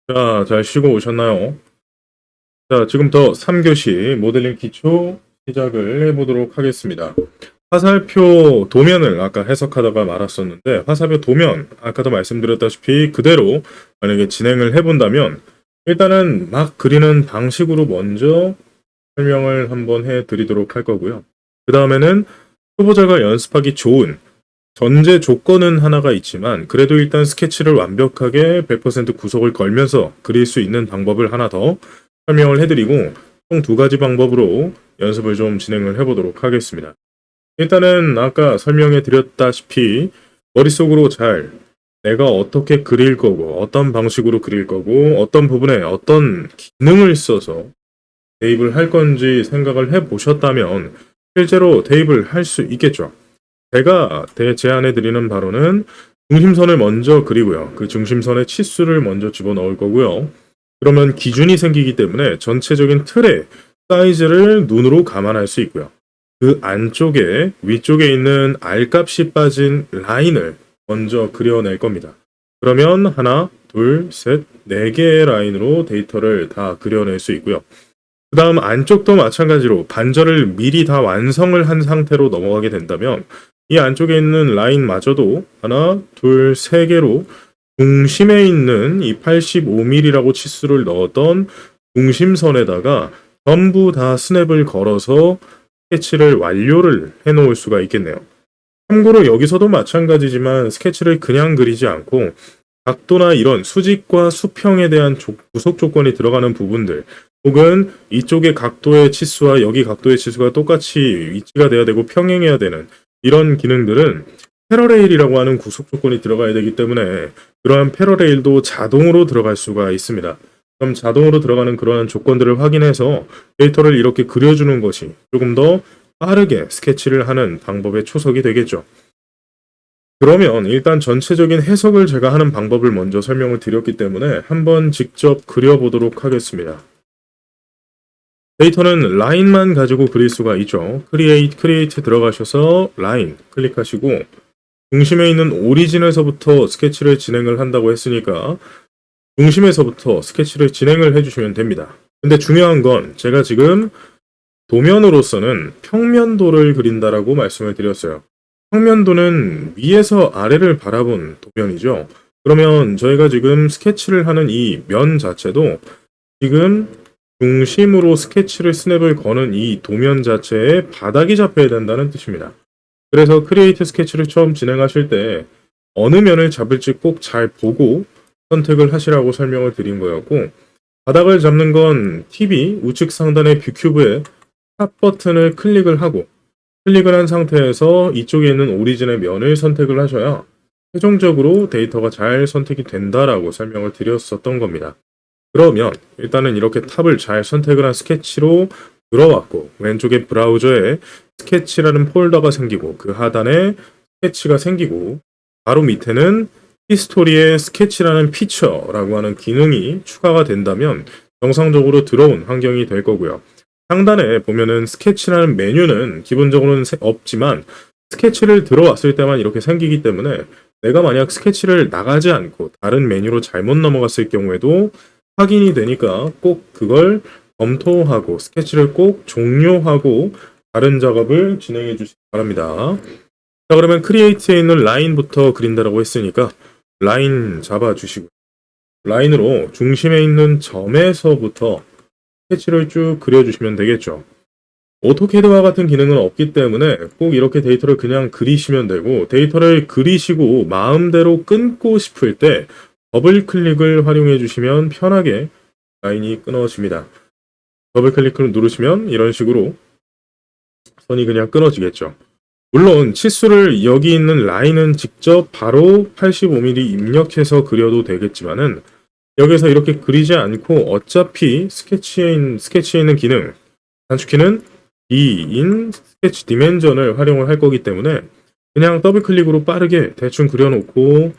자, 잘 쉬고 오셨나요? 자, 지금부터 3교시 모델링 기초 시작을 해보도록 하겠습니다. 화살표 도면을 아까 해석하다가 말았었는데, 화살표 도면, 아까도 말씀드렸다시피 그대로 만약에 진행을 해본다면, 일단은 막 그리는 방식으로 먼저 설명을 한번 해드리도록 할 거고요. 그 다음에는 초보자가 연습하기 좋은 전제 조건은 하나가 있지만 그래도 일단 스케치를 완벽하게 100% 구속을 걸면서 그릴 수 있는 방법을 하나 더 설명을 해드리고 총 두 가지 방법으로 연습을 좀 진행을 해보도록 하겠습니다. 일단은 아까 설명해 드렸다시피 머릿속으로 잘 내가 어떻게 그릴 거고 어떤 방식으로 그릴 거고 어떤 부분에 어떤 기능을 써서 대입을 할 건지 생각을 해 보셨다면 실제로 대입을 할 수 있겠죠. 제가 제안해 드리는 바로는 중심선을 먼저 그리고요. 그 중심선에 치수를 먼저 집어넣을 거고요. 그러면 기준이 생기기 때문에 전체적인 틀의 사이즈를 눈으로 감안할 수 있고요. 그 안쪽에 위쪽에 있는 R값이 빠진 라인을 먼저 그려낼 겁니다. 그러면 하나, 둘, 셋, 네 개의 라인으로 데이터를 다 그려낼 수 있고요. 그 다음 안쪽도 마찬가지로 반절을 미리 다 완성을 한 상태로 넘어가게 된다면 이 안쪽에 있는 라인마저도 하나, 둘, 세 개로 중심에 있는 이 85mm라고 치수를 넣었던 중심선에다가 전부 다 스냅을 걸어서 스케치를 완료를 해놓을 수가 있겠네요. 참고로 여기서도 마찬가지지만 스케치를 그냥 그리지 않고 각도나 이런 수직과 수평에 대한 구속 조건이 들어가는 부분들 혹은 이쪽의 각도의 치수와 여기 각도의 치수가 똑같이 위치가 돼야 되고 평행해야 되는 이런 기능들은 패러레일이라고 하는 구속 조건이 들어가야 되기 때문에 그러한 패러레일도 자동으로 들어갈 수가 있습니다. 그럼 자동으로 들어가는 그러한 조건들을 확인해서 데이터를 이렇게 그려주는 것이 조금 더 빠르게 스케치를 하는 방법의 초석이 되겠죠. 그러면 일단 전체적인 해석을 제가 하는 방법을 먼저 설명을 드렸기 때문에 한번 직접 그려보도록 하겠습니다. 데이터는 라인만 가지고 그릴 수가 있죠. 크리에이트 들어가셔서 라인 클릭하시고 중심에 있는 오리진에서부터 스케치를 진행을 한다고 했으니까 중심에서부터 스케치를 진행을 해주시면 됩니다. 근데 중요한 건 제가 지금 도면으로서는 평면도를 그린다라고 말씀을 드렸어요. 평면도는 위에서 아래를 바라본 도면이죠. 그러면 저희가 지금 스케치를 하는 이 면 자체도 지금 중심으로 스케치를 스냅을 거는 이 도면 자체에 바닥이 잡혀야 된다는 뜻입니다. 그래서 크리에이트 스케치를 처음 진행하실 때 어느 면을 잡을지 꼭 잘 보고 선택을 하시라고 설명을 드린 거였고 바닥을 잡는 건 TV 우측 상단의 뷰 큐브에 탑 버튼을 클릭을 하고 클릭을 한 상태에서 이쪽에 있는 오리진의 면을 선택을 하셔야 최종적으로 데이터가 잘 선택이 된다라고 설명을 드렸었던 겁니다. 그러면 일단은 이렇게 탑을 잘 선택을 한 스케치로 들어왔고 왼쪽에 브라우저에 스케치라는 폴더가 생기고 그 하단에 스케치가 생기고 바로 밑에는 히스토리에 스케치라는 피처라고 하는 기능이 추가가 된다면 정상적으로 들어온 환경이 될 거고요. 상단에 보면은 스케치라는 메뉴는 기본적으로는 없지만 스케치를 들어왔을 때만 이렇게 생기기 때문에 내가 만약 스케치를 나가지 않고 다른 메뉴로 잘못 넘어갔을 경우에도 확인이 되니까 꼭 그걸 검토하고 스케치를 꼭 종료하고 다른 작업을 진행해 주시기 바랍니다. 자, 그러면 크리에이트에 있는 라인부터 그린다라고 했으니까 라인 잡아주시고 라인으로 중심에 있는 점에서부터 스케치를 쭉 그려주시면 되겠죠. 오토캐드와 같은 기능은 없기 때문에 꼭 이렇게 데이터를 그냥 그리시면 되고 데이터를 그리시고 마음대로 끊고 싶을 때 더블 클릭을 활용해 주시면 편하게 라인이 끊어집니다. 더블 클릭을 누르시면 이런 식으로 선이 그냥 끊어지겠죠. 물론 치수를 여기 있는 라인은 직접 바로 85mm 입력해서 그려도 되겠지만은 여기서 이렇게 그리지 않고 어차피 스케치에 있는 기능 단축키는 D인 스케치 디멘전을 활용을 할 거기 때문에 그냥 더블 클릭으로 빠르게 대충 그려놓고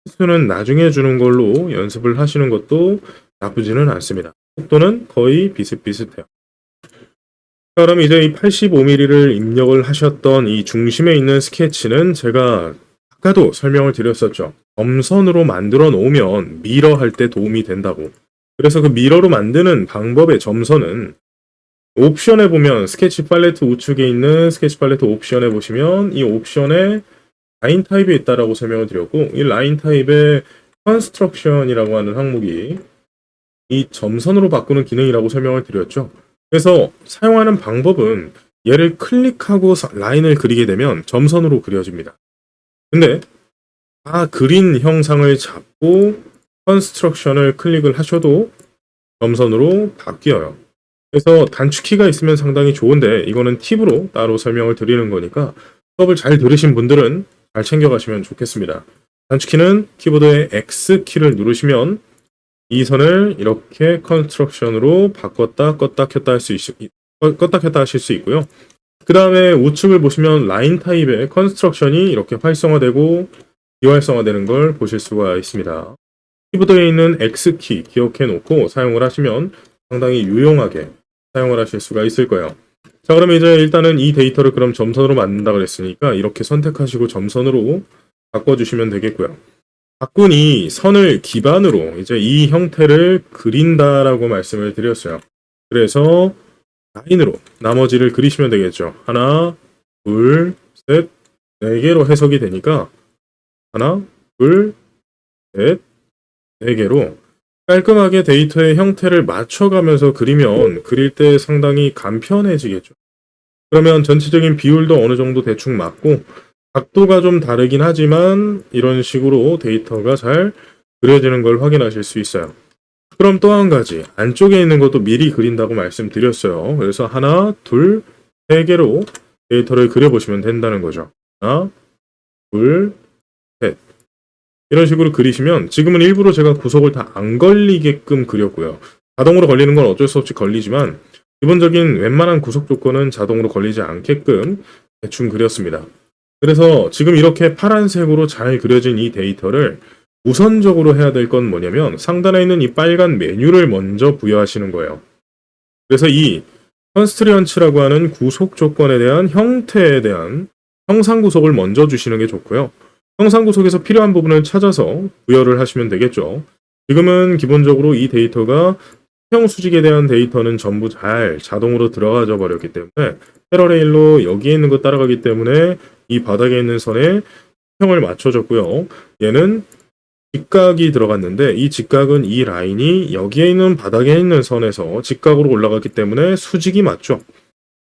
치수는 나중에 주는 걸로 연습을 하시는 것도 나쁘지는 않습니다. 속도는 거의 비슷비슷해요. 그럼 이제 이 85mm를 입력을 하셨던 이 중심에 있는 스케치는 제가 아까도 설명을 드렸었죠. 점선으로 만들어 놓으면 미러 할 때 도움이 된다고. 그래서 그 미러로 만드는 방법의 점선은 옵션에 보면 스케치 팔레트 우측에 있는 스케치 팔레트 옵션에 보시면 이 옵션에 라인 타입이 있다라고 설명을 드렸고, 이 라인 타입의 컨스트럭션이라고 하는 항목이 이 점선으로 바꾸는 기능이라고 설명을 드렸죠. 그래서 사용하는 방법은 얘를 클릭하고 라인을 그리게 되면 점선으로 그려집니다. 근데 다 그린 형상을 잡고 컨스트럭션을 클릭을 하셔도 점선으로 바뀌어요. 그래서 단축키가 있으면 상당히 좋은데 이거는 팁으로 따로 설명을 드리는 거니까 수업을 잘 들으신 분들은 잘 챙겨가시면 좋겠습니다. 단축키는 키보드의 X키를 누르시면 이 선을 이렇게 컨스트럭션으로 바꿨다 껐다 켰다 껐다 켰다 하실 수 있고요. 그 다음에 우측을 보시면 라인 타입의 컨스트럭션이 이렇게 활성화되고 비활성화되는 걸 보실 수가 있습니다. 키보드에 있는 X키 기억해 놓고 사용을 하시면 상당히 유용하게 사용을 하실 수가 있을 거예요. 자, 그러면 이제 일단은 이 데이터를 그럼 점선으로 만든다 그랬으니까 이렇게 선택하시고 점선으로 바꿔주시면 되겠고요. 바꾼 이 선을 기반으로 이제 이 형태를 그린다라고 말씀을 드렸어요. 그래서 라인으로 나머지를 그리시면 되겠죠. 하나, 둘, 셋, 네 개로 해석이 되니까 하나, 둘, 셋, 네 개로 깔끔하게 데이터의 형태를 맞춰가면서 그리면 그릴 때 상당히 간편해지겠죠. 그러면 전체적인 비율도 어느 정도 대충 맞고 각도가 좀 다르긴 하지만 이런 식으로 데이터가 잘 그려지는 걸 확인하실 수 있어요. 그럼 또 한 가지, 안쪽에 있는 것도 미리 그린다고 말씀드렸어요. 그래서 하나, 둘, 세 개로 데이터를 그려보시면 된다는 거죠. 하나, 둘, 셋. 이런 식으로 그리시면 지금은 일부러 제가 구석을 다 안 걸리게끔 그렸고요. 자동으로 걸리는 건 어쩔 수 없이 걸리지만 기본적인 웬만한 구석 조건은 자동으로 걸리지 않게끔 대충 그렸습니다. 그래서 지금 이렇게 파란색으로 잘 그려진 이 데이터를 우선적으로 해야 될 건 뭐냐면 상단에 있는 이 빨간 메뉴를 먼저 부여하시는 거예요. 그래서 이 컨스트리언츠라고 하는 구속 조건에 대한 형태에 대한 형상 구속을 먼저 주시는 게 좋고요. 형상 구속에서 필요한 부분을 찾아서 부여를 하시면 되겠죠. 지금은 기본적으로 이 데이터가 수평 수직에 대한 데이터는 전부 잘 자동으로 들어가져 버렸기 때문에 패러레일로 여기에 있는 거 따라가기 때문에 이 바닥에 있는 선에 수평을 맞춰줬고요. 얘는 직각이 들어갔는데 이 직각은 이 라인이 여기에 있는 바닥에 있는 선에서 직각으로 올라갔기 때문에 수직이 맞죠.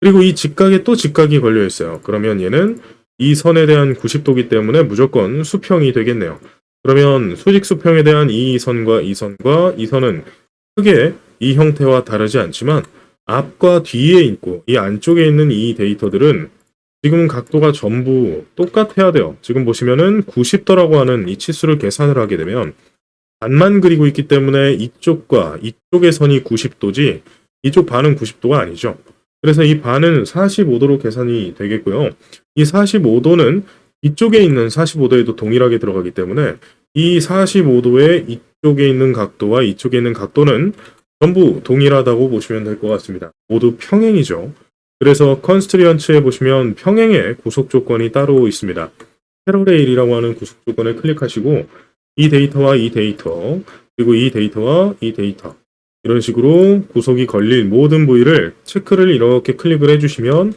그리고 이 직각에 또 직각이 걸려 있어요. 그러면 얘는 이 선에 대한 90도기 때문에 무조건 수평이 되겠네요. 그러면 수직 수평에 대한 이 선과 이 선과 이 선은 크게 이 형태와 다르지 않지만 앞과 뒤에 있고 이 안쪽에 있는 이 데이터들은 지금 각도가 전부 똑같아야 돼요. 지금 보시면은 90도라고 하는 이 치수를 계산을 하게 되면 반만 그리고 있기 때문에 이쪽과 이쪽의 선이 90도지 이쪽 반은 90도가 아니죠. 그래서 이 반은 45도로 계산이 되겠고요. 이 45도는 이쪽에 있는 45도에도 동일하게 들어가기 때문에 이 45도의 이쪽에 있는 각도와 이쪽에 있는 각도는 전부 동일하다고 보시면 될 것 같습니다. 모두 평행이죠. 그래서 컨스트리언츠에 보시면 평행의 구속 조건이 따로 있습니다. 패러레일이라고 하는 구속 조건을 클릭하시고 이 데이터와 이 데이터 그리고 이 데이터와 이 데이터 이런 식으로 구속이 걸릴 모든 부위를 체크를 이렇게 클릭을 해주시면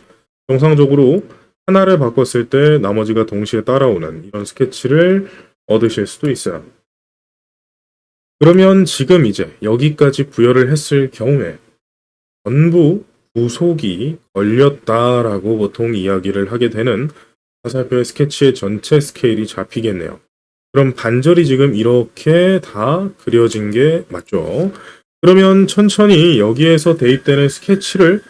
정상적으로 하나를 바꿨을 때 나머지가 동시에 따라오는 이런 스케치를 얻으실 수도 있어요. 그러면 지금 이제 여기까지 부여를 했을 경우에 전부 구속이 걸렸다라고 보통 이야기를 하게 되는 화살표의 스케치의 전체 스케일이 잡히겠네요. 그럼 반절이 지금 이렇게 다 그려진 게 맞죠? 그러면 천천히 여기에서 대입되는 스케치를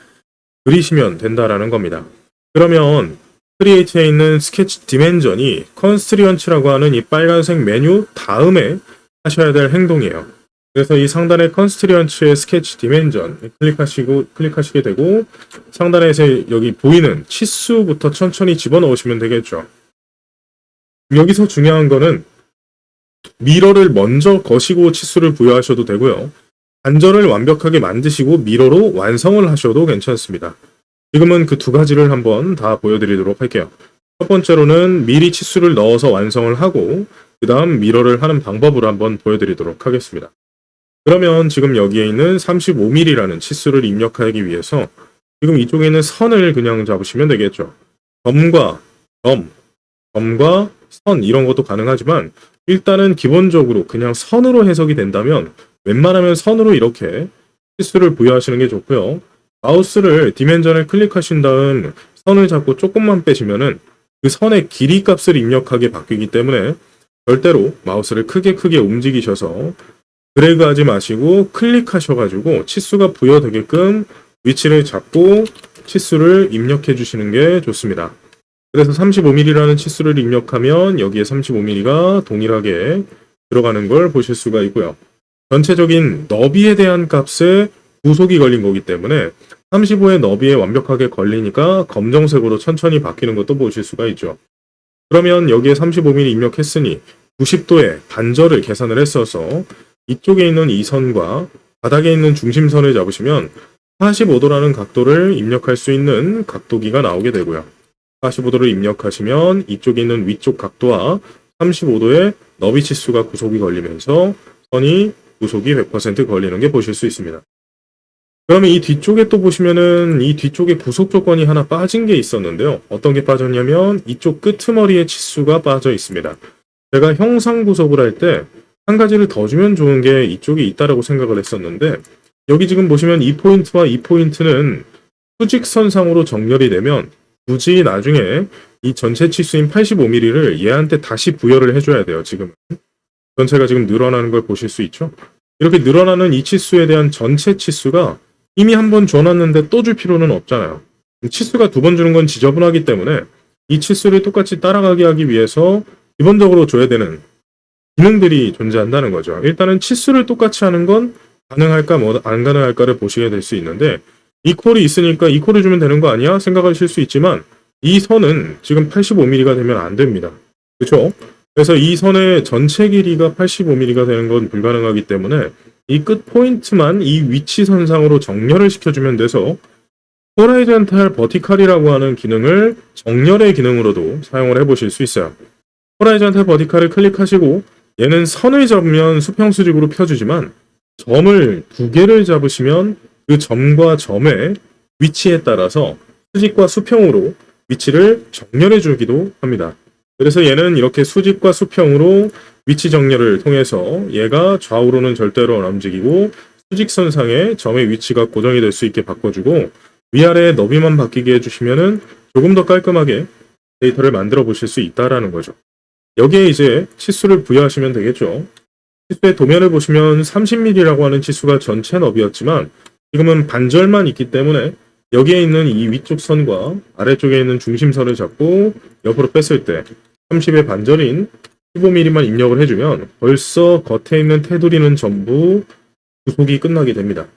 그리시면 된다라는 겁니다. 그러면 크리에이트에 있는 스케치 디멘전이 컨스트리언츠라고 하는 이 빨간색 메뉴 다음에 하셔야 될 행동이에요. 그래서 이 상단의 컨스트리언츠의 스케치 디멘전 클릭하시게 되고 상단에서 여기 보이는 치수부터 천천히 집어넣으시면 되겠죠. 여기서 중요한 거는 미러를 먼저 거시고 치수를 부여하셔도 되고요. 반절을 완벽하게 만드시고 미러로 완성을 하셔도 괜찮습니다. 지금은 그 두 가지를 한번 다 보여드리도록 할게요. 첫 번째로는 미리 치수를 넣어서 완성을 하고 그 다음 미러를 하는 방법을 한번 보여드리도록 하겠습니다. 그러면 지금 여기에 있는 35mm라는 치수를 입력하기 위해서 지금 이쪽에 있는 선을 그냥 잡으시면 되겠죠. 점과 점, 점과 선 이런 것도 가능하지만 일단은 기본적으로 그냥 선으로 해석이 된다면 웬만하면 선으로 이렇게 치수를 부여하시는 게 좋고요. 마우스를 디멘전을 클릭하신 다음 선을 잡고 조금만 빼시면은 그 선의 길이 값을 입력하게 바뀌기 때문에 절대로 마우스를 크게 움직이셔서 드래그하지 마시고 클릭하셔가지고 치수가 부여되게끔 위치를 잡고 치수를 입력해 주시는 게 좋습니다. 그래서 35mm라는 치수를 입력하면 여기에 35mm가 동일하게 들어가는 걸 보실 수가 있고요. 전체적인 너비에 대한 값에 구속이 걸린 거기 때문에 35의 너비에 완벽하게 걸리니까 검정색으로 천천히 바뀌는 것도 보실 수가 있죠. 그러면 여기에 35mm 입력했으니 90도의 반절을 계산을 했어서 이쪽에 있는 이 선과 바닥에 있는 중심선을 잡으시면 45도라는 각도를 입력할 수 있는 각도기가 나오게 되고요. 45도를 입력하시면 이쪽에 있는 위쪽 각도와 35도의 너비 치수가 구속이 걸리면서 선이 구속이 100% 걸리는 게 보실 수 있습니다. 그러면 이 뒤쪽에 또 보시면은 이 뒤쪽에 구속 조건이 하나 빠진 게 있었는데요. 어떤 게 빠졌냐면 이쪽 끄트머리의 치수가 빠져 있습니다. 제가 형상 구속을 할 때 한 가지를 더 주면 좋은 게 이쪽에 있다라고 생각을 했었는데 여기 지금 보시면 이 포인트와 이 포인트는 수직선상으로 정렬이 되면 굳이 나중에 이 전체 치수인 85mm를 얘한테 다시 부여를 해줘야 돼요. 지금 전체가 지금 늘어나는 걸 보실 수 있죠. 이렇게 늘어나는 이 치수에 대한 전체 치수가 이미 한 번 줘놨는데 또 줄 필요는 없잖아요. 치수가 두 번 주는 건 지저분하기 때문에 이 치수를 똑같이 따라가게 하기 위해서 기본적으로 줘야 되는 기능들이 존재한다는 거죠. 일단은 치수를 똑같이 하는 건 가능할까 뭐 안 가능할까를 보시게 될 수 있는데 이 콜이 있으니까 이 콜을 주면 되는 거 아니야? 생각하실 수 있지만 이 선은 지금 85mm가 되면 안 됩니다. 그렇죠? 그래서 이 선의 전체 길이가 85mm가 되는 건 불가능하기 때문에 이 끝 포인트만 이 위치 선상으로 정렬을 시켜주면 돼서 호라이전탈 버티칼이라고 하는 기능을 정렬의 기능으로도 사용을 해보실 수 있어요. 호라이전탈 버티칼을 클릭하시고 얘는 선을 잡으면 수평수직으로 펴주지만 점을 두 개를 잡으시면 그 점과 점의 위치에 따라서 수직과 수평으로 위치를 정렬해 주기도 합니다. 그래서 얘는 이렇게 수직과 수평으로 위치 정렬을 통해서 얘가 좌우로는 절대로 안 움직이고 수직선상에 점의 위치가 고정이 될 수 있게 바꿔주고 위아래의 너비만 바뀌게 해주시면은 조금 더 깔끔하게 데이터를 만들어 보실 수 있다라는 거죠. 여기에 이제 치수를 부여하시면 되겠죠. 치수의 도면을 보시면 30mm라고 하는 치수가 전체 너비였지만 지금은 반절만 있기 때문에 여기에 있는 이 위쪽 선과 아래쪽에 있는 중심선을 잡고 옆으로 뺐을 때 30의 반절인 15mm만 입력을 해주면 벌써 겉에 있는 테두리는 전부 구속이 끝나게 됩니다.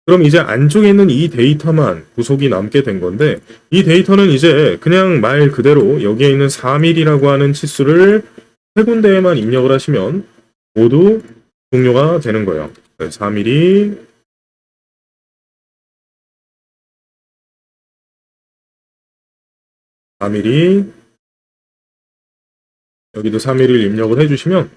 그럼 이제 안쪽에 있는 이 데이터만 구속이 남게 된 건데 이 데이터는 이제 그냥 말 그대로 여기에 있는 4mm라고 하는 치수를 세 군데에만 입력을 하시면 모두 종료가 되는 거예요. 4mm 4mm 여기도 3mm를 입력을 해주시면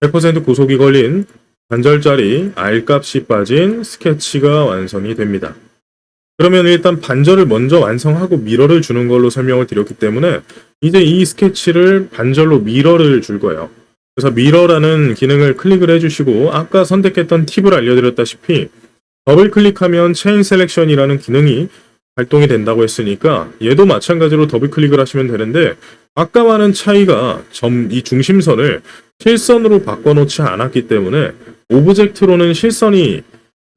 100% 구속이 걸린 반절짜리 R값이 빠진 스케치가 완성이 됩니다. 그러면 일단 반절을 먼저 완성하고 미러를 주는 걸로 설명을 드렸기 때문에 이제 이 스케치를 반절로 미러를 줄 거예요. 그래서 미러라는 기능을 클릭을 해주시고 아까 선택했던 팁을 알려드렸다시피 더블 클릭하면 체인 셀렉션이라는 기능이 발동이 된다고 했으니까 얘도 마찬가지로 더블 클릭을 하시면 되는데 아까와는 차이가 이 중심선을 실선으로 바꿔놓지 않았기 때문에 오브젝트로는 실선이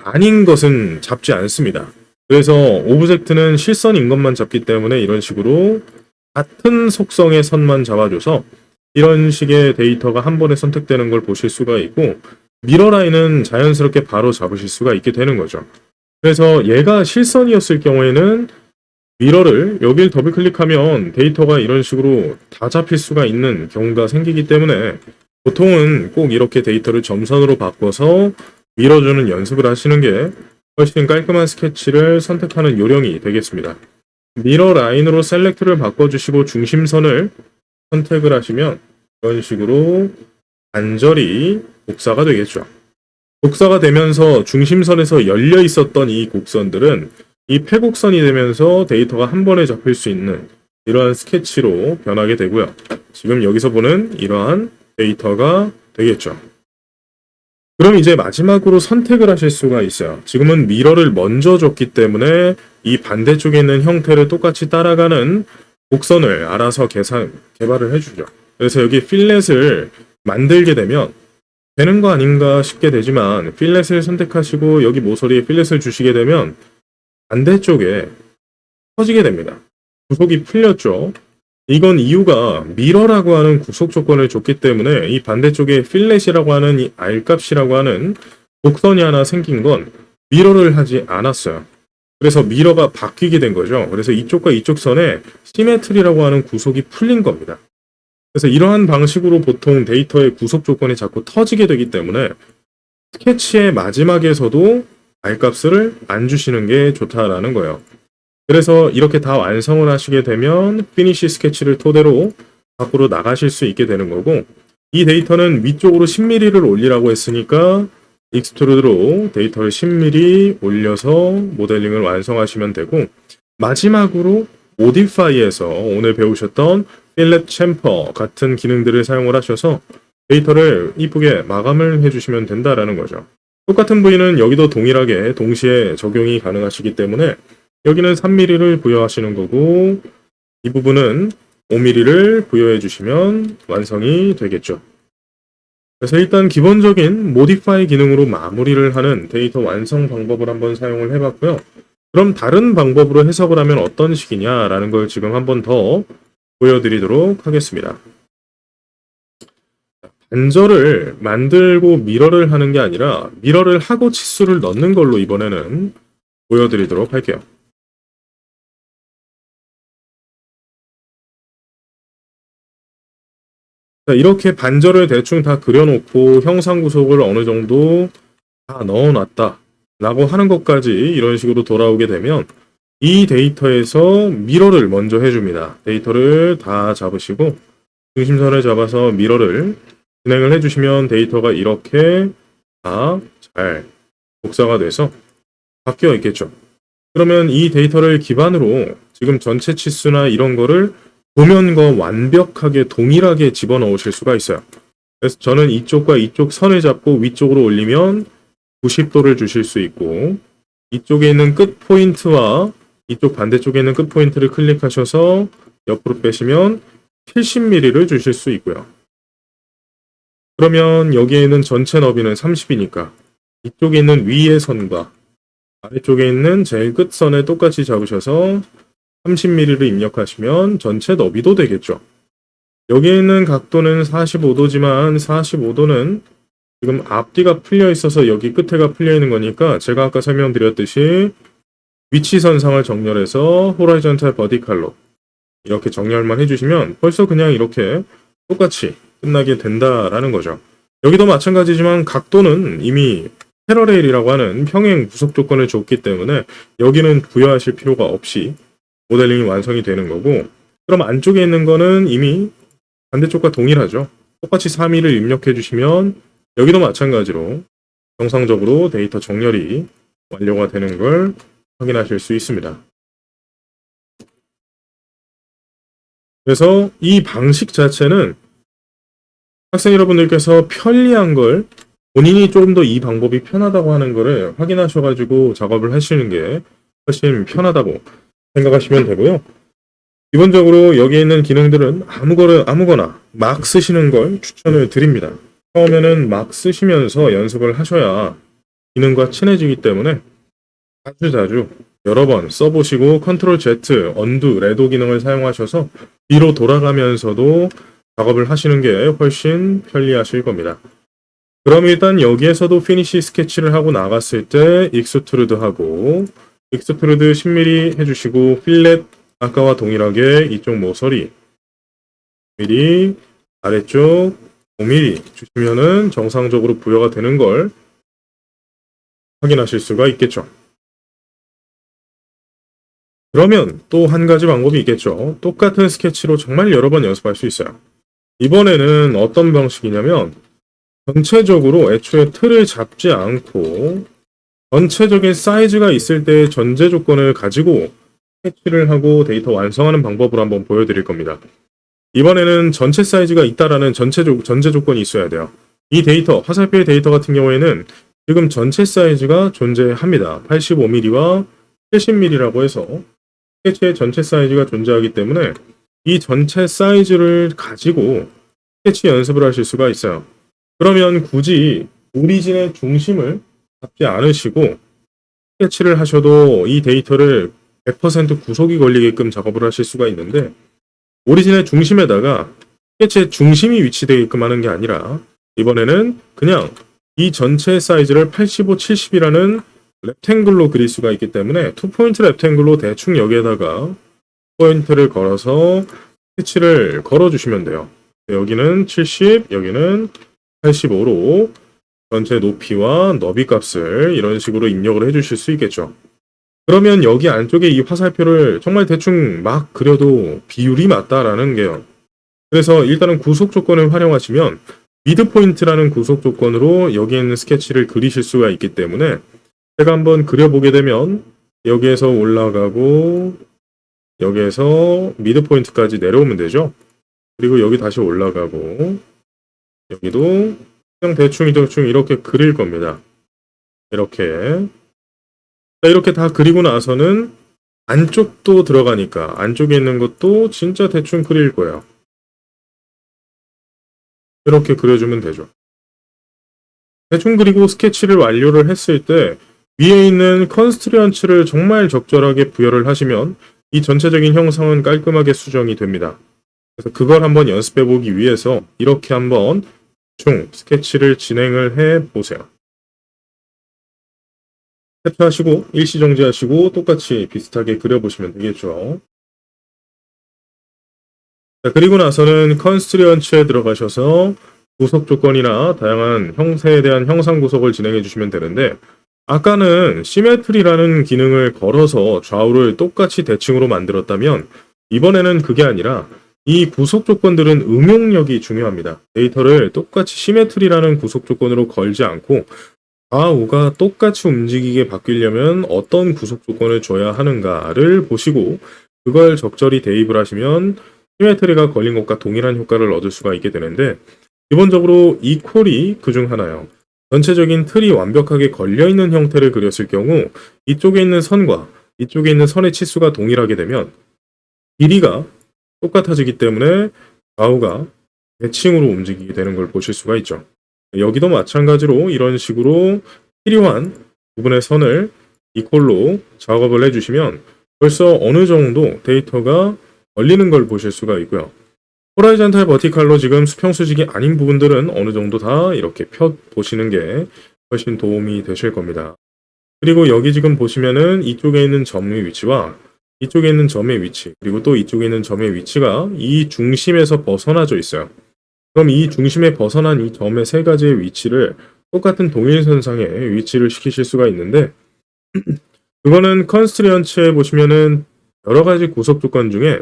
아닌 것은 잡지 않습니다. 그래서 오브젝트는 실선인 것만 잡기 때문에 이런 식으로 같은 속성의 선만 잡아줘서 이런 식의 데이터가 한 번에 선택되는 걸 보실 수가 있고 미러 라인은 자연스럽게 바로 잡으실 수가 있게 되는 거죠. 그래서 얘가 실선이었을 경우에는 미러를 여길 더블 클릭하면 데이터가 이런 식으로 다 잡힐 수가 있는 경우가 생기기 때문에 보통은 꼭 이렇게 데이터를 점선으로 바꿔서 밀어주는 연습을 하시는 게 훨씬 깔끔한 스케치를 선택하는 요령이 되겠습니다. 미러 라인으로 셀렉트를 바꿔주시고 중심선을 선택을 하시면 이런 식으로 간절히 복사가 되겠죠. 복사가 되면서 중심선에서 열려 있었던 이 곡선들은 이 폐곡선이 되면서 데이터가 한 번에 잡힐 수 있는 이러한 스케치로 변하게 되고요. 지금 여기서 보는 이러한 데이터가 되겠죠. 그럼 이제 마지막으로 선택을 하실 수가 있어요. 지금은 미러를 먼저 줬기 때문에 이 반대쪽에 있는 형태를 똑같이 따라가는 곡선을 알아서 개발을 해주죠. 그래서 여기 필렛을 만들게 되면 되는 거 아닌가 싶게 되지만 필렛을 선택하시고 여기 모서리에 필렛을 주시게 되면 반대쪽에 퍼지게 됩니다. 구속이 풀렸죠. 이건 이유가 미러라고 하는 구속 조건을 줬기 때문에 이 반대쪽에 필렛이라고 하는 이 R값이라고 하는 곡선이 하나 생긴 건 미러를 하지 않았어요. 그래서 미러가 바뀌게 된 거죠. 그래서 이쪽과 이쪽 선에 시메트리라고 하는 구속이 풀린 겁니다. 그래서 이러한 방식으로 보통 데이터의 구속 조건이 자꾸 터지게 되기 때문에 스케치의 마지막에서도 R값을 안 주시는 게 좋다라는 거예요. 그래서 이렇게 다 완성을 하시게 되면 피니시 스케치를 토대로 밖으로 나가실 수 있게 되는 거고, 이 데이터는 위쪽으로 10mm를 올리라고 했으니까 익스트루드로 데이터를 10mm 올려서 모델링을 완성하시면 되고, 마지막으로 모디파이에서 오늘 배우셨던 필렛 챔퍼 같은 기능들을 사용을 하셔서 데이터를 이쁘게 마감을 해주시면 된다라는 거죠. 똑같은 부위는 여기도 동일하게 동시에 적용이 가능하시기 때문에 여기는 3mm를 부여하시는 거고 이 부분은 5mm를 부여해 주시면 완성이 되겠죠. 그래서 일단 기본적인 모디파이 기능으로 마무리를 하는 데이터 완성 방법을 한번 사용을 해봤고요. 그럼 다른 방법으로 해석을 하면 어떤 식이냐라는 걸 지금 한번 더 보여드리도록 하겠습니다. 반절을 만들고 미러를 하는 게 아니라 미러를 하고 치수를 넣는 걸로 이번에는 보여드리도록 할게요. 자, 이렇게 반절을 대충 다 그려놓고 형상 구속을 어느 정도 다 넣어놨다 라고 하는 것까지 이런 식으로 돌아오게 되면 이 데이터에서 미러를 먼저 해줍니다. 데이터를 다 잡으시고 중심선을 잡아서 미러를 진행을 해주시면 데이터가 이렇게 다 잘 복사가 돼서 바뀌어 있겠죠. 그러면 이 데이터를 기반으로 지금 전체 치수나 이런 거를 도면과 완벽하게 동일하게 집어넣으실 수가 있어요. 그래서 저는 이쪽과 이쪽 선을 잡고 위쪽으로 올리면 90도를 주실 수 있고 이쪽에 있는 끝 포인트와 이쪽 반대쪽에 있는 끝 포인트를 클릭하셔서 옆으로 빼시면 70mm를 주실 수 있고요. 그러면 여기에 있는 전체 너비는 30이니까 이쪽에 있는 위의 선과 아래쪽에 있는 제일 끝선에 똑같이 잡으셔서 30mm를 입력하시면 전체 너비도 되겠죠. 여기에 있는 각도는 45도지만 45도는 지금 앞뒤가 풀려 있어서 여기 끝에가 풀려 있는 거니까 제가 아까 설명드렸듯이 위치선상을 정렬해서 호라이전탈 버티칼로 이렇게 정렬만 해주시면 벌써 그냥 이렇게 똑같이 끝나게 된다라는 거죠. 여기도 마찬가지지만 각도는 이미 패러레일이라고 하는 평행 구속 조건을 줬기 때문에 여기는 부여하실 필요가 없이 모델링이 완성이 되는 거고, 그럼 안쪽에 있는 거는 이미 반대쪽과 동일하죠. 똑같이 3위를 입력해 주시면 여기도 마찬가지로 정상적으로 데이터 정렬이 완료가 되는 걸 확인하실 수 있습니다. 그래서 이 방식 자체는 학생 여러분들께서 편리한 걸 본인이 조금 더 이 방법이 편하다고 하는 거를 확인하셔가지고 작업을 하시는 게 훨씬 편하다고 생각하시면 되고요. 기본적으로 여기에 있는 기능들은 아무거나 막 쓰시는 걸 추천을 드립니다. 처음에는 막 쓰시면서 연습을 하셔야 기능과 친해지기 때문에 자주 여러 번 써보시고 컨트롤 Z, 언두, 레도 기능을 사용하셔서 뒤로 돌아가면서도 작업을 하시는 게 훨씬 편리하실 겁니다. 그럼 일단 여기에서도 피니시 스케치를 하고 나갔을 때 익스트루드 하고 익스트루드 10mm 해주시고 필렛 아까와 동일하게 이쪽 모서리 10mm 아래쪽 5mm 주시면은 정상적으로 부여가 되는 걸 확인하실 수가 있겠죠. 그러면 또 한 가지 방법이 있겠죠. 똑같은 스케치로 정말 여러 번 연습할 수 있어요. 이번에는 어떤 방식이냐면 전체적으로 애초에 틀을 잡지 않고 전체적인 사이즈가 있을 때의 전제 조건을 가지고 스케치를 하고 데이터 완성하는 방법으로 한번 보여드릴 겁니다. 이번에는 전체 사이즈가 있다라는 전제 조건이 있어야 돼요. 이 데이터, 화살표의 데이터 같은 경우에는 지금 전체 사이즈가 존재합니다. 85mm와 70mm라고 해서 스케치의 전체 사이즈가 존재하기 때문에 이 전체 사이즈를 가지고 스케치 연습을 하실 수가 있어요. 그러면 굳이 오리진의 중심을 잡지 않으시고 스케치를 하셔도 이 데이터를 100% 구속이 걸리게끔 작업을 하실 수가 있는데, 오리진의 중심에다가 스케치의 중심이 위치되게끔 하는 게 아니라 이번에는 그냥 이 전체 사이즈를 85, 70이라는 렉탱글로 그릴 수가 있기 때문에 투포인트 렉탱글로 대충 여기에다가 포인트를 걸어서 스케치를 걸어주시면 돼요. 여기는 70, 여기는 85로 전체 높이와 너비 값을 이런 식으로 입력을 해주실 수 있겠죠. 그러면 여기 안쪽에 이 화살표를 정말 대충 막 그려도 비율이 맞다라는 게요. 그래서 일단은 구속 조건을 활용하시면 미드 포인트라는 구속 조건으로 여기에 있는 스케치를 그리실 수가 있기 때문에 제가 한번 그려보게 되면 여기에서 올라가고 여기에서 미드 포인트까지 내려오면 되죠. 그리고 여기 다시 올라가고 여기도 그냥 대충 이렇게 그릴 겁니다. 이렇게. 이렇게 다 그리고 나서는 안쪽도 들어가니까 안쪽에 있는 것도 진짜 대충 그릴 거예요. 이렇게 그려주면 되죠. 대충 그리고 스케치를 완료를 했을 때 위에 있는 컨스트리언츠를 정말 적절하게 부여를 하시면 이 전체적인 형상은 깔끔하게 수정이 됩니다. 그래서 그걸 한번 연습해 보기 위해서 이렇게 한번 대충 스케치를 진행을 해 보세요. 캡처하시고 일시 정지하시고 똑같이 비슷하게 그려보시면 되겠죠. 자, 그리고 나서는 컨스트리언츠에 들어가셔서 구속 조건이나 다양한 형태에 대한 형상 구속을 진행해 주시면 되는데, 아까는 시메트리라는 기능을 걸어서 좌우를 똑같이 대칭으로 만들었다면 이번에는 그게 아니라 이 구속 조건들은 응용력이 중요합니다. 데이터를 똑같이 시메트리라는 구속 조건으로 걸지 않고 좌우가 똑같이 움직이게 바뀌려면 어떤 구속 조건을 줘야 하는가를 보시고 그걸 적절히 대입을 하시면 시메트리가 걸린 것과 동일한 효과를 얻을 수가 있게 되는데, 기본적으로 이 콜이 그중 하나예요. 전체적인 틀이 완벽하게 걸려있는 형태를 그렸을 경우 이쪽에 있는 선과 이쪽에 있는 선의 치수가 동일하게 되면 길이가 똑같아지기 때문에 좌우가 대칭으로 움직이게 되는 걸 보실 수가 있죠. 여기도 마찬가지로 이런 식으로 필요한 부분의 선을 이 콜로 작업을 해주시면 벌써 어느 정도 데이터가 걸리는 걸 보실 수가 있고요. 호라이전탈 버티칼로 지금 수평 수직이 아닌 부분들은 어느 정도 다 이렇게 펴 보시는 게 훨씬 도움이 되실 겁니다. 그리고 여기 지금 보시면은 이쪽에 있는 점의 위치와 이쪽에 있는 점의 위치, 그리고 또 이쪽에 있는 점의 위치가 이 중심에서 벗어나져 있어요. 그럼 이 중심에 벗어난 이 점의 세 가지의 위치를 똑같은 동일선상에 위치를 시키실 수가 있는데, 그거는 컨스트리언츠에 보시면은 여러 가지 구속 조건 중에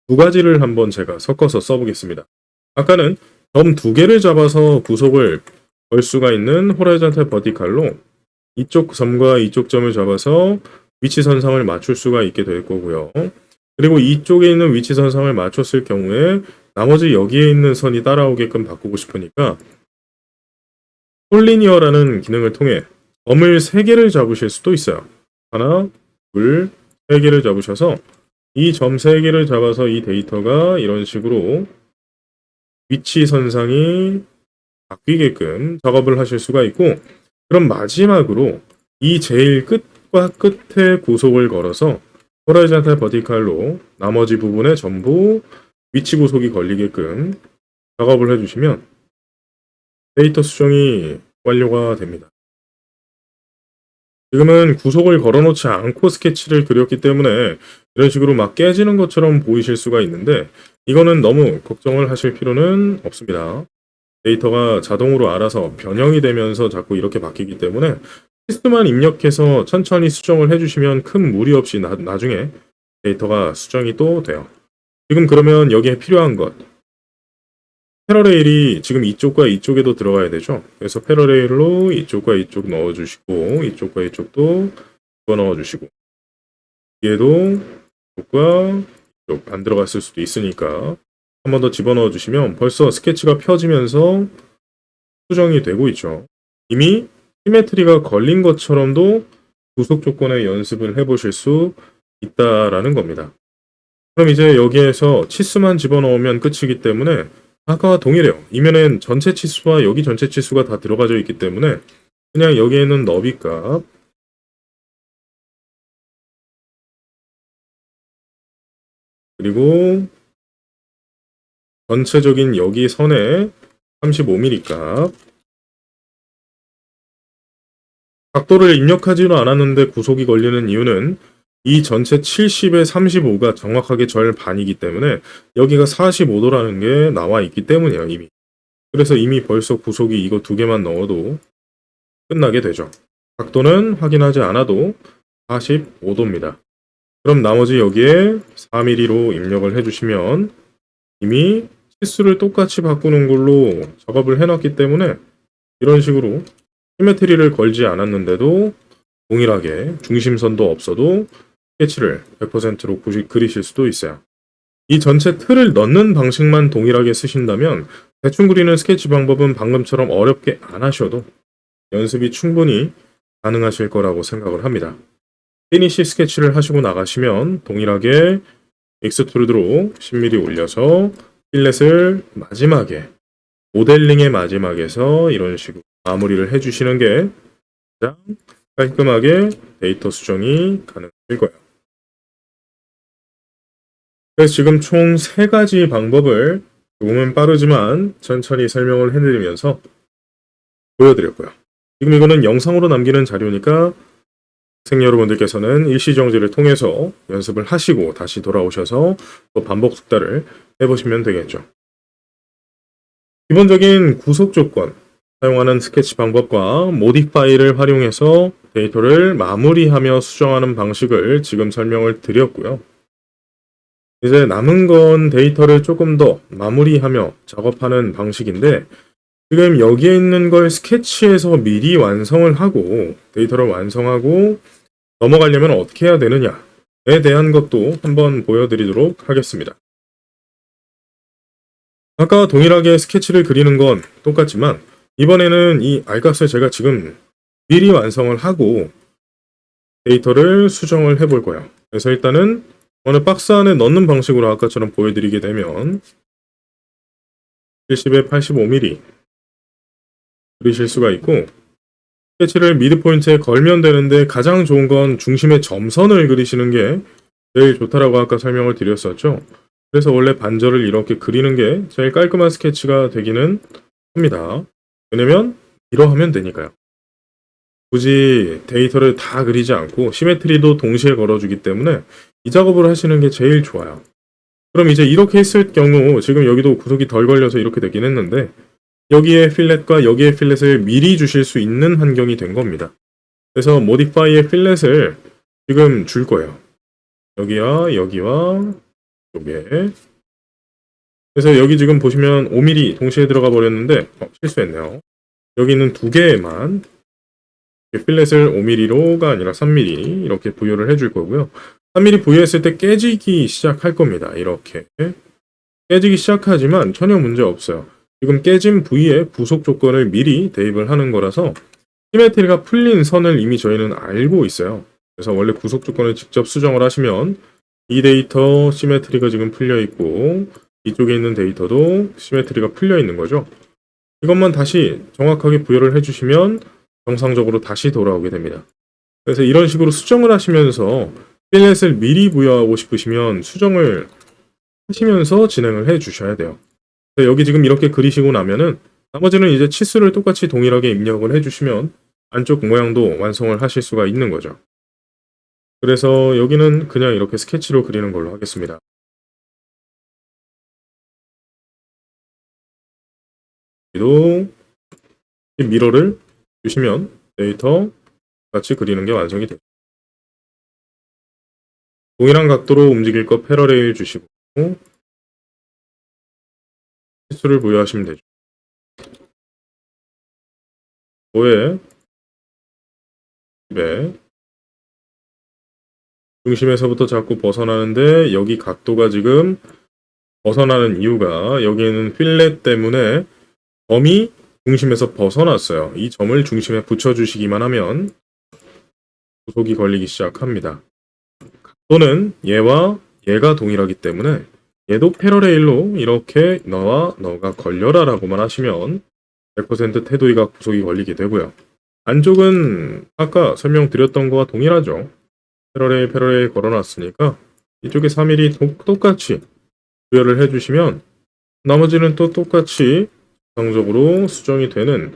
두 가지를 한번 제가 섞어서 써보겠습니다. 아까는 점 두 개를 잡아서 구속을 걸 수가 있는 호라이전탈 버티칼로 이쪽 점과 이쪽 점을 잡아서 위치 선상을 맞출 수가 있게 될 거고요. 그리고 이쪽에 있는 위치 선상을 맞췄을 경우에 나머지 여기에 있는 선이 따라오게끔 바꾸고 싶으니까 콜리니어라는 기능을 통해 점을 3개를 잡으실 수도 있어요. 하나, 둘, 3개를 잡으셔서 이 점 3개를 잡아서 이 데이터가 이런 식으로 위치 선상이 바뀌게끔 작업을 하실 수가 있고, 그럼 마지막으로 이 제일 끝과 끝에 구속을 걸어서 호라이전탈 버티칼로 나머지 부분에 전부 위치 구속이 걸리게끔 작업을 해주시면 데이터 수정이 완료가 됩니다. 지금은 구속을 걸어놓지 않고 스케치를 그렸기 때문에 이런 식으로 막 깨지는 것처럼 보이실 수가 있는데, 이거는 너무 걱정을 하실 필요는 없습니다. 데이터가 자동으로 알아서 변형이 되면서 자꾸 이렇게 바뀌기 때문에 시스템만 입력해서 천천히 수정을 해주시면 큰 무리 없이 나중에 데이터가 수정이 또 돼요. 지금 그러면 여기에 필요한 것 패러레일이 지금 이쪽과 이쪽에도 들어가야 되죠. 그래서 패러레일로 이쪽과 이쪽 넣어주시고 이쪽과 이쪽도 집어넣어주시고 뒤에도 이쪽과 이쪽 안 들어갔을 수도 있으니까 한 번 더 집어넣어 주시면 벌써 스케치가 펴지면서 수정이 되고 있죠. 이미 시메트리가 걸린 것처럼도 구속 조건의 연습을 해보실 수 있다라는 겁니다. 그럼 이제 여기에서 치수만 집어넣으면 끝이기 때문에 아까와 동일해요. 이면엔 전체 치수와 여기 전체 치수가 다 들어가져 있기 때문에 그냥 여기에는 너비값 그리고 전체적인 여기 선에 35mm 값 각도를 입력하지는 않았는데 구속이 걸리는 이유는 이 전체 70에 35가 정확하게 절반이기 때문에 여기가 45도라는 게 나와 있기 때문이에요, 이미. 그래서 이미 벌써 구속이 이거 두 개만 넣어도 끝나게 되죠. 각도는 확인하지 않아도 45도입니다. 그럼 나머지 여기에 4mm로 입력을 해주시면 이미 치수를 똑같이 바꾸는 걸로 작업을 해놨기 때문에 이런 식으로 시메트리를 걸지 않았는데도 동일하게 중심선도 없어도 스케치를 100%로 그리실 수도 있어요. 이 전체 틀을 넣는 방식만 동일하게 쓰신다면 대충 그리는 스케치 방법은 방금처럼 어렵게 안 하셔도 연습이 충분히 가능하실 거라고 생각을 합니다. 피니시 스케치를 하시고 나가시면 동일하게 익스트루드로 10mm 올려서 필렛을 마지막에 모델링의 마지막에서 이런 식으로 마무리를 해주시는 게 가장 깔끔하게 데이터 수정이 가능할 거예요. 그래서 지금 총 3가지 방법을 조금은 빠르지만 천천히 설명을 해드리면서 보여드렸고요. 지금 이거는 영상으로 남기는 자료니까 학생 여러분들께서는 일시정지를 통해서 연습을 하시고 다시 돌아오셔서 또 반복 숙달을 해보시면 되겠죠. 기본적인 구속 조건, 사용하는 스케치 방법과 모디파이를 활용해서 데이터를 마무리하며 수정하는 방식을 지금 설명을 드렸고요. 이제 남은 건 데이터를 조금 더 마무리하며 작업하는 방식인데 지금 여기에 있는 걸 스케치에서 미리 완성을 하고 데이터를 완성하고 넘어가려면 어떻게 해야 되느냐에 대한 것도 한번 보여드리도록 하겠습니다. 아까 동일하게 스케치를 그리는 건 똑같지만 이번에는 이 알값을 제가 지금 미리 완성을 하고 데이터를 수정을 해볼 거예요. 그래서 일단은 어느 박스 안에 넣는 방식으로 아까처럼 보여드리게 되면 70에 85mm 그리실 수가 있고 스케치를 미드 포인트에 걸면 되는데 가장 좋은 건 중심의 점선을 그리시는 게 제일 좋다라고 아까 설명을 드렸었죠. 그래서 원래 반절을 이렇게 그리는 게 제일 깔끔한 스케치가 되기는 합니다. 왜냐면 이러하면 되니까요. 굳이 데이터를 다 그리지 않고 시메트리도 동시에 걸어주기 때문에 이 작업을 하시는 게 제일 좋아요. 그럼 이제 이렇게 했을 경우 지금 여기도 구속이 덜 걸려서 이렇게 되긴 했는데 여기에 필렛과 여기에 필렛을 미리 주실 수 있는 환경이 된 겁니다. 그래서 모디파이의 필렛을 지금 줄 거예요. 여기와 여기와 여기에 그래서 여기 지금 보시면 5mm 동시에 들어가 버렸는데 실수했네요. 여기는 2개만 필렛을 5mm로가 아니라 3mm 이렇게 부여를 해줄 거고요. 3mm 부여했을 때 깨지기 시작할 겁니다. 이렇게 깨지기 시작하지만 전혀 문제 없어요. 지금 깨진 부위에 구속 조건을 미리 대입을 하는 거라서 시메트리가 풀린 선을 이미 저희는 알고 있어요. 그래서 원래 구속 조건을 직접 수정을 하시면 이 데이터 시메트리가 지금 풀려 있고 이쪽에 있는 데이터도 시메트리가 풀려 있는 거죠. 이것만 다시 정확하게 부여를 해주시면 정상적으로 다시 돌아오게 됩니다. 그래서 이런 식으로 수정을 하시면서 필렛을 미리 부여하고 싶으시면 수정을 하시면서 진행을 해 주셔야 돼요. 여기 지금 이렇게 그리시고 나면은 나머지는 이제 치수를 똑같이 동일하게 입력을 해주시면 안쪽 모양도 완성을 하실 수가 있는 거죠. 그래서 여기는 그냥 이렇게 스케치로 그리는 걸로 하겠습니다. 여기도 미러를 주시면 데이터 같이 그리는 게 완성이 됩니다. 동일한 각도로 움직일 거 패러레일 주시고 횟수를 부여하시면 되죠. 5에 10에 중심에서부터 자꾸 벗어나는데 여기 각도가 지금 벗어나는 이유가 여기에는 필렛 때문에 점이 중심에서 벗어났어요. 이 점을 중심에 붙여주시기만 하면 구속이 걸리기 시작합니다. 각도는 얘와 얘가 동일하기 때문에 얘도 패러레일로 이렇게 너와 너가 걸려라 라고만 하시면 100% 테두리가 구속이 걸리게 되고요. 안쪽은 아까 설명드렸던 거와 동일하죠. 패러레일 걸어놨으니까 이쪽에 3mm 똑같이 부여를 해주시면 나머지는 또 똑같이 정상적으로 수정이 되는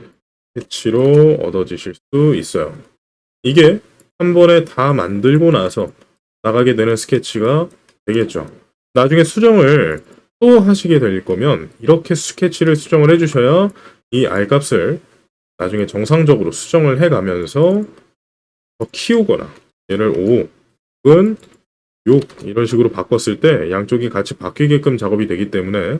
패치로 얻어지실 수 있어요. 이게 한 번에 다 만들고 나서 나가게 되는 스케치가 되겠죠. 나중에 수정을 또 하시게 될 거면 이렇게 스케치를 수정을 해주셔야 이 R값을 나중에 정상적으로 수정을 해가면서 더 키우거나 얘를 5은 6 이런 식으로 바꿨을 때 양쪽이 같이 바뀌게끔 작업이 되기 때문에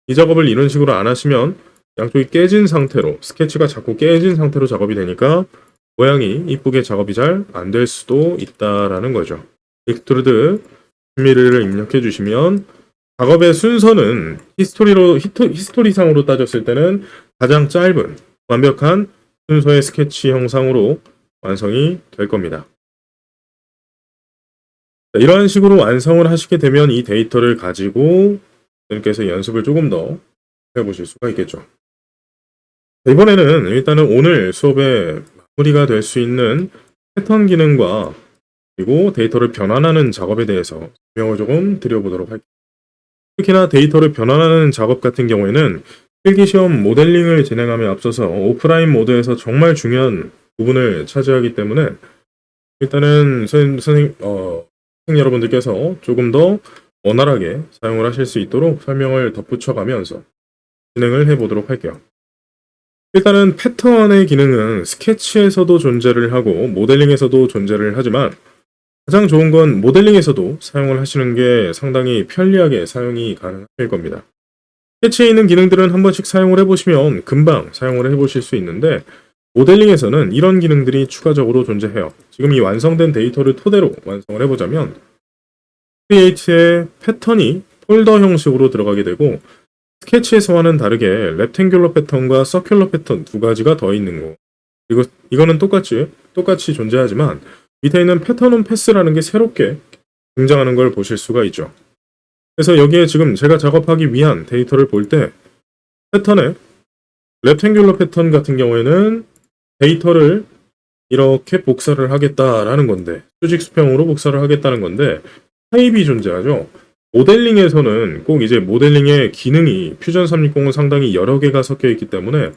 이 작업을 이런 식으로 안 하시면 양쪽이 깨진 상태로 스케치가 자꾸 깨진 상태로 작업이 되니까 모양이 이쁘게 작업이 잘 안 될 수도 있다라는 거죠. 익스트루드 10mm를 입력해 주시면 작업의 순서는 히스토리상으로 따졌을 때는 가장 짧은 완벽한 순서의 스케치 형상으로 완성이 될 겁니다. 이러한 식으로 완성을 하시게 되면 이 데이터를 가지고 여러분께서 연습을 조금 더 해보실 수가 있겠죠. 이번에는 일단은 오늘 수업의 마무리가 될 수 있는 패턴 기능과 그리고 데이터를 변환하는 작업에 대해서 설명을 조금 드려보도록 할게요. 특히나 데이터를 변환하는 작업 같은 경우에는 필기시험 모델링을 진행함에 앞서서 오프라인 모드에서 정말 중요한 부분을 차지하기 때문에 일단은 선생님 여러분들께서 조금 더 원활하게 사용을 하실 수 있도록 설명을 덧붙여가면서 진행을 해보도록 할게요. 일단은 패턴의 기능은 스케치에서도 존재를 하고 모델링에서도 존재를 하지만 가장 좋은 건 모델링에서도 사용을 하시는 게 상당히 편리하게 사용이 가능할 겁니다. 스케치에 있는 기능들은 한 번씩 사용을 해보시면 금방 사용을 해보실 수 있는데 모델링에서는 이런 기능들이 추가적으로 존재해요. 지금 이 완성된 데이터를 토대로 완성을 해보자면 크리에이트의 패턴이 폴더 형식으로 들어가게 되고 스케치에서와는 다르게 렉탱귤러 패턴과 서큘러 패턴 두 가지가 더 있는 거. 이거는 똑같이 존재하지만 밑에 있는 패턴 온 패스라는 게 새롭게 등장하는 걸 보실 수가 있죠. 그래서 여기에 지금 제가 작업하기 위한 데이터를 볼 때 패턴의 렉탱귤러 패턴 같은 경우에는 데이터를 이렇게 복사를 하겠다라는 건데 수직 수평으로 복사를 하겠다는 건데 타입이 존재하죠. 모델링에서는 꼭 이제 모델링의 기능이 퓨전 360은 상당히 여러 개가 섞여 있기 때문에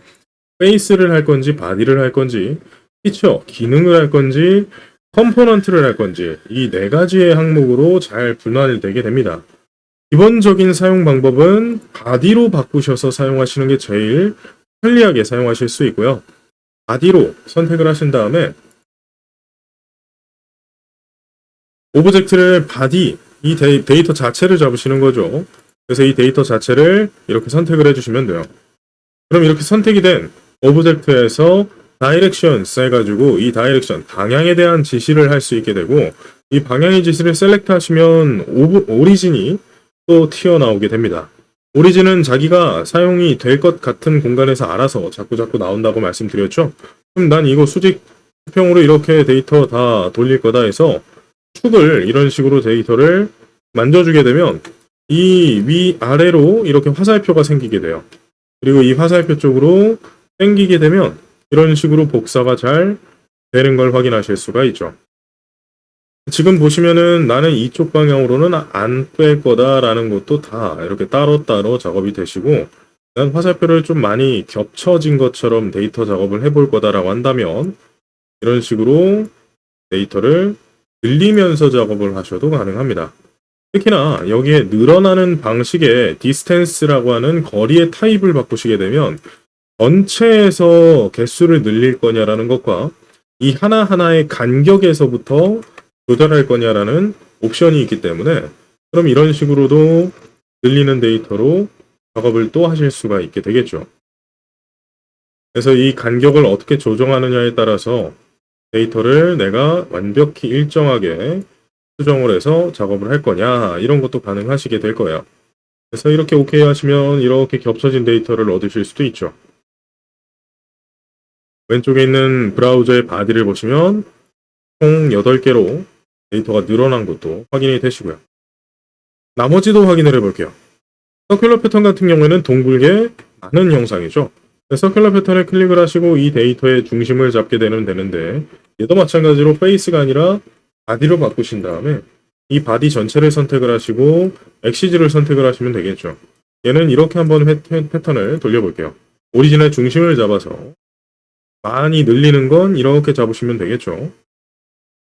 페이스를 할 건지 바디를 할 건지 피처, 기능을 할 건지 컴포넌트를 할 건지 이 네 가지의 항목으로 잘 분할이 되게 됩니다. 기본적인 사용 방법은 바디로 바꾸셔서 사용하시는 게 제일 편리하게 사용하실 수 있고요. 바디로 선택을 하신 다음에 오브젝트를 바디, 이 데이터 자체를 잡으시는 거죠. 그래서 이 데이터 자체를 이렇게 선택을 해주시면 돼요. 그럼 이렇게 선택이 된 오브젝트에서 다이렉션스 해가지고 이 다이렉션, 방향에 대한 지시를 할 수 있게 되고 이 방향의 지시를 셀렉트 하시면 오리진이 또 튀어나오게 됩니다. 오리진은 자기가 사용이 될 것 같은 공간에서 알아서 자꾸 나온다고 말씀드렸죠. 그럼 난 이거 수직 수평으로 이렇게 데이터 다 돌릴 거다 해서 축을 이런 식으로 데이터를 만져주게 되면 이 위아래로 이렇게 화살표가 생기게 돼요. 그리고 이 화살표 쪽으로 당기게 되면 이런 식으로 복사가 잘 되는 걸 확인하실 수가 있죠. 지금 보시면은 나는 이쪽 방향으로는 안 뺄 거다라는 것도 다 이렇게 따로따로 작업이 되시고 난 화살표를 좀 많이 겹쳐진 것처럼 데이터 작업을 해볼 거다라고 한다면 이런 식으로 데이터를 늘리면서 작업을 하셔도 가능합니다. 특히나 여기에 늘어나는 방식의 디스텐스라고 하는 거리의 타입을 바꾸시게 되면 전체에서 개수를 늘릴 거냐라는 것과 이 하나하나의 간격에서부터 조절할 거냐라는 옵션이 있기 때문에 그럼 이런 식으로도 늘리는 데이터로 작업을 또 하실 수가 있게 되겠죠. 그래서 이 간격을 어떻게 조정하느냐에 따라서 데이터를 내가 완벽히 일정하게 수정을 해서 작업을 할 거냐 이런 것도 가능하시게 될 거예요. 그래서 이렇게 오케이 하시면 이렇게 겹쳐진 데이터를 얻으실 수도 있죠. 왼쪽에 있는 브라우저의 바디를 보시면 총 8개로 데이터가 늘어난 것도 확인이 되시고요. 나머지도 확인을 해볼게요. 서큘러 패턴 같은 경우에는 둥글게 많은 형상이죠. 서큘러 패턴에 클릭을 하시고 이 데이터의 중심을 잡게 되는데 얘도 마찬가지로 페이스가 아니라 바디로 바꾸신 다음에 이 바디 전체를 선택을 하시고 엑시즈를 선택을 하시면 되겠죠. 얘는 이렇게 한번 패턴을 돌려볼게요. 오리진의 중심을 잡아서 많이 늘리는 건 이렇게 잡으시면 되겠죠.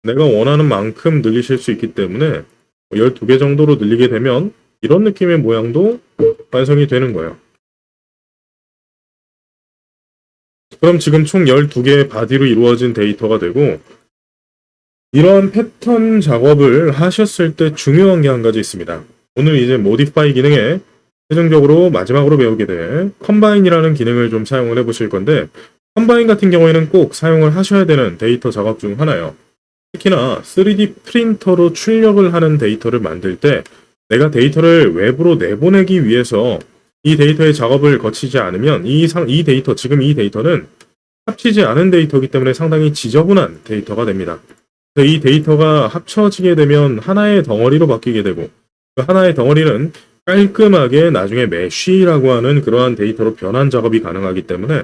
내가 원하는 만큼 늘리실 수 있기 때문에 12개 정도로 늘리게 되면 이런 느낌의 모양도 완성이 되는 거예요. 그럼 지금 총 12개의 바디로 이루어진 데이터가 되고 이러한 패턴 작업을 하셨을 때 중요한 게 한 가지 있습니다. 오늘 이제 모디파이 기능에 최종적으로 마지막으로 배우게 될 컴바인이라는 기능을 좀 사용을 해 보실 건데 컴바인 같은 경우에는 꼭 사용을 하셔야 되는 데이터 작업 중 하나예요. 특히나 3D 프린터로 출력을 하는 데이터를 만들 때 내가 데이터를 외부로 내보내기 위해서 이 데이터의 작업을 거치지 않으면 이 데이터, 지금 이 데이터는 합치지 않은 데이터이기 때문에 상당히 지저분한 데이터가 됩니다. 그래서 이 데이터가 합쳐지게 되면 하나의 덩어리로 바뀌게 되고 그 하나의 덩어리는 깔끔하게 나중에 메쉬라고 하는 그러한 데이터로 변환 작업이 가능하기 때문에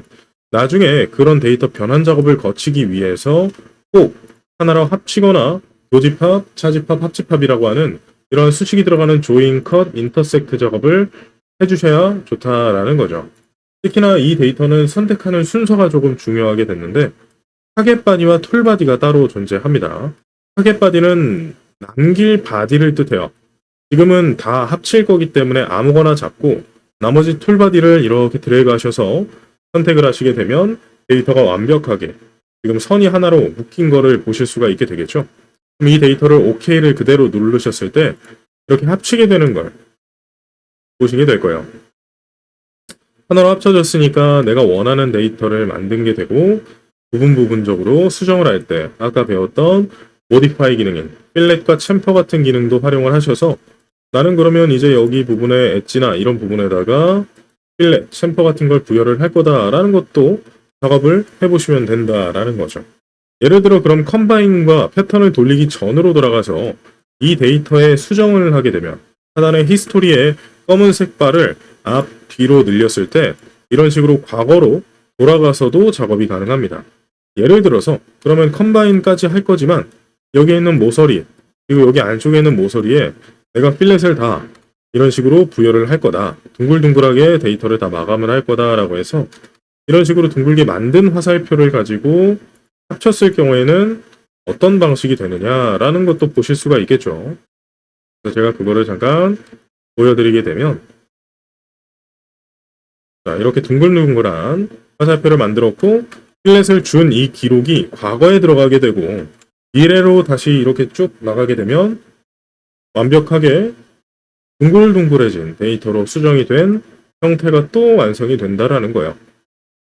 나중에 그런 데이터 변환 작업을 거치기 위해서 꼭 하나로 합치거나 교집합, 차집합, 합집합이라고 하는 이런 수식이 들어가는 조인, 컷, 인터섹트 작업을 해주셔야 좋다라는 거죠. 특히나 이 데이터는 선택하는 순서가 조금 중요하게 됐는데 타겟 바디와 툴 바디가 따로 존재합니다. 타겟 바디는 남길 바디를 뜻해요. 지금은 다 합칠 거기 때문에 아무거나 잡고 나머지 툴 바디를 이렇게 드래그 하셔서 선택을 하시게 되면 데이터가 완벽하게 지금 선이 하나로 묶인 거를 보실 수가 있게 되겠죠. 그럼 이 데이터를 OK를 그대로 누르셨을 때 이렇게 합치게 되는 걸 보시게 될 거예요. 하나로 합쳐졌으니까 내가 원하는 데이터를 만든 게 되고 부분적으로 수정을 할 때 아까 배웠던 모디파이 기능인 필렛과 챔퍼 같은 기능도 활용을 하셔서 나는 그러면 이제 여기 부분에 엣지나 이런 부분에다가 필렛, 챔퍼 같은 걸 부여를 할 거다라는 것도 작업을 해보시면 된다라는 거죠. 예를 들어 그럼 컴바인과 패턴을 돌리기 전으로 돌아가서 이 데이터에 수정을 하게 되면 하단의 히스토리에 검은색 바를 앞, 뒤로 늘렸을 때 이런 식으로 과거로 돌아가서도 작업이 가능합니다. 예를 들어서 그러면 컴바인까지 할 거지만 여기에 있는 모서리 그리고 여기 안쪽에 있는 모서리에 내가 필렛을 다 이런 식으로 부여를 할 거다. 둥글둥글하게 데이터를 다 마감을 할 거다라고 해서 이런 식으로 둥글게 만든 화살표를 가지고 합쳤을 경우에는 어떤 방식이 되느냐라는 것도 보실 수가 있겠죠. 그래서 제가 그거를 잠깐 보여드리게 되면 자, 이렇게 둥글둥글한 화살표를 만들었고 필렛을 준 이 기록이 과거에 들어가게 되고 미래로 다시 이렇게 쭉 나가게 되면 완벽하게 둥글둥글해진 데이터로 수정이 된 형태가 또 완성이 된다라는 거예요.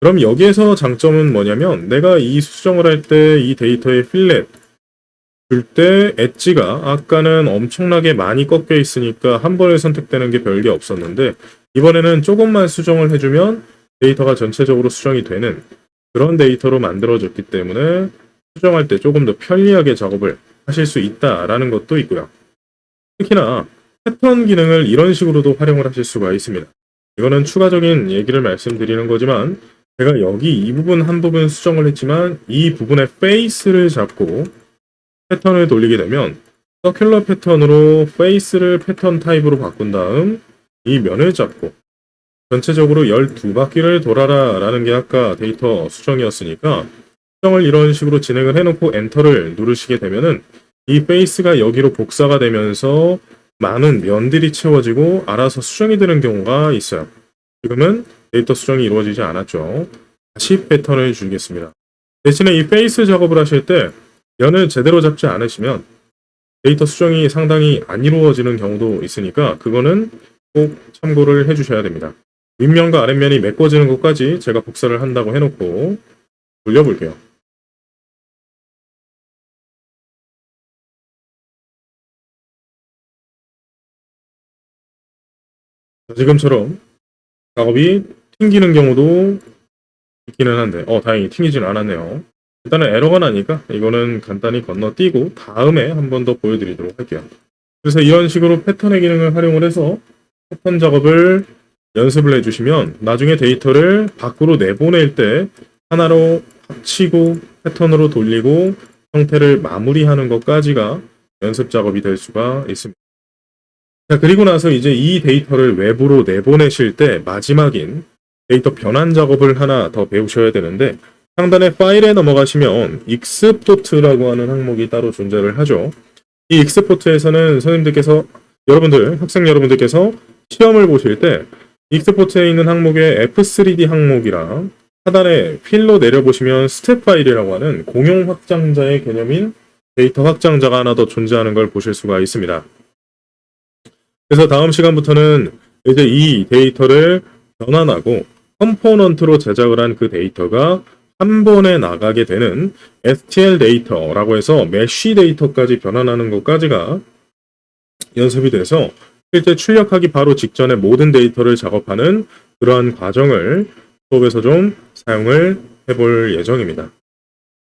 그럼 여기에서 장점은 뭐냐면 내가 이 수정을 할 때 이 데이터의 필렛 줄 때 엣지가 아까는 엄청나게 많이 꺾여 있으니까 한 번에 선택되는 게 별게 없었는데 이번에는 조금만 수정을 해주면 데이터가 전체적으로 수정이 되는 그런 데이터로 만들어졌기 때문에 수정할 때 조금 더 편리하게 작업을 하실 수 있다라는 것도 있고요. 특히나 패턴 기능을 이런 식으로도 활용을 하실 수가 있습니다. 이거는 추가적인 얘기를 말씀드리는 거지만 제가 여기 이 부분 한 부분 수정을 했지만 이 부분의 페이스를 잡고 패턴을 돌리게 되면 서큘러 패턴으로 페이스를 패턴 타입으로 바꾼 다음 이 면을 잡고 전체적으로 12바퀴를 돌아라 라는 게 아까 데이터 수정이었으니까 수정을 이런 식으로 진행을 해놓고 엔터를 누르시게 되면은 이 페이스가 여기로 복사가 되면서 많은 면들이 채워지고 알아서 수정이 되는 경우가 있어요. 지금은 데이터 수정이 이루어지지 않았죠. 다시 패턴을 주겠습니다. 대신에 이 페이스 작업을 하실 때 면을 제대로 잡지 않으시면 데이터 수정이 상당히 안 이루어지는 경우도 있으니까 그거는 꼭 참고를 해주셔야 됩니다. 윗면과 아랫면이 메꿔지는 것까지 제가 복사를 한다고 해놓고 돌려볼게요. 지금처럼 작업이 튕기는 경우도 있기는 한데 다행히 튕기지는 않았네요. 일단은 에러가 나니까 이거는 간단히 건너뛰고 다음에 한 번 더 보여드리도록 할게요. 그래서 이런 식으로 패턴의 기능을 활용을 해서 패턴 작업을 연습을 해주시면 나중에 데이터를 밖으로 내보낼 때 하나로 합치고 패턴으로 돌리고 형태를 마무리하는 것까지가 연습 작업이 될 수가 있습니다. 자, 그리고 나서 이제 이 데이터를 외부로 내보내실 때 마지막인 데이터 변환 작업을 하나 더 배우셔야 되는데 상단의 파일에 넘어가시면 익스포트라고 하는 항목이 따로 존재를 하죠. 이 익스포트에서는 학생 여러분들께서 시험을 보실 때 익스포트에 있는 항목에 F3D 항목이랑 하단에 필로 내려보시면 스텝 파일이라고 하는 공용 확장자의 개념인 데이터 확장자가 하나 더 존재하는 걸 보실 수가 있습니다. 그래서 다음 시간부터는 이제 이 데이터를 변환하고 컴포넌트로 제작을 한 그 데이터가 한 번에 나가게 되는 STL 데이터라고 해서 메쉬 데이터까지 변환하는 것까지가 연습이 돼서 실제 출력하기 바로 직전에 모든 데이터를 작업하는 그러한 과정을 수업에서 좀 사용을 해볼 예정입니다.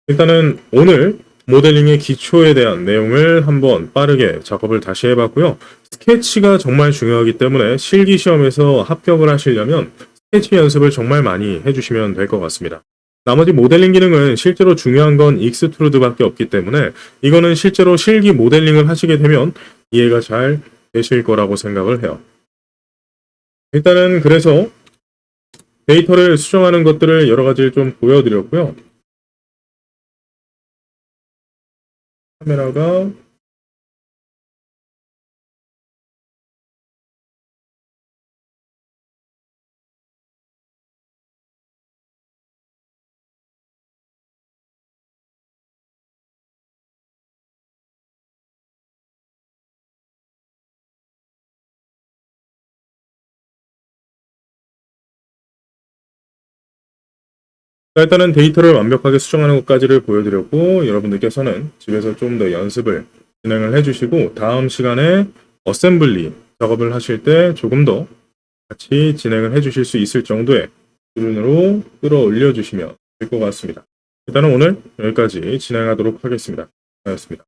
일단은 오늘 모델링의 기초에 대한 내용을 한번 빠르게 작업을 다시 해봤고요. 스케치가 정말 중요하기 때문에 실기 시험에서 합격을 하시려면 스케치 연습을 정말 많이 해주시면 될 것 같습니다. 나머지 모델링 기능은 실제로 중요한 건 익스트루드밖에 없기 때문에 이거는 실제로 실기 모델링을 하시게 되면 이해가 잘 되실 거라고 생각을 해요. 일단은 그래서 데이터를 수정하는 것들을 여러 가지를 좀 보여드렸고요. 카메라가 일단은 데이터를 완벽하게 수정하는 것까지를 보여드렸고 여러분들께서는 집에서 좀 더 연습을 진행을 해주시고 다음 시간에 어셈블리 작업을 하실 때 조금 더 같이 진행을 해주실 수 있을 정도의 수준으로 끌어올려 주시면 될 것 같습니다. 일단은 오늘 여기까지 진행하도록 하겠습니다. 고맙습니다.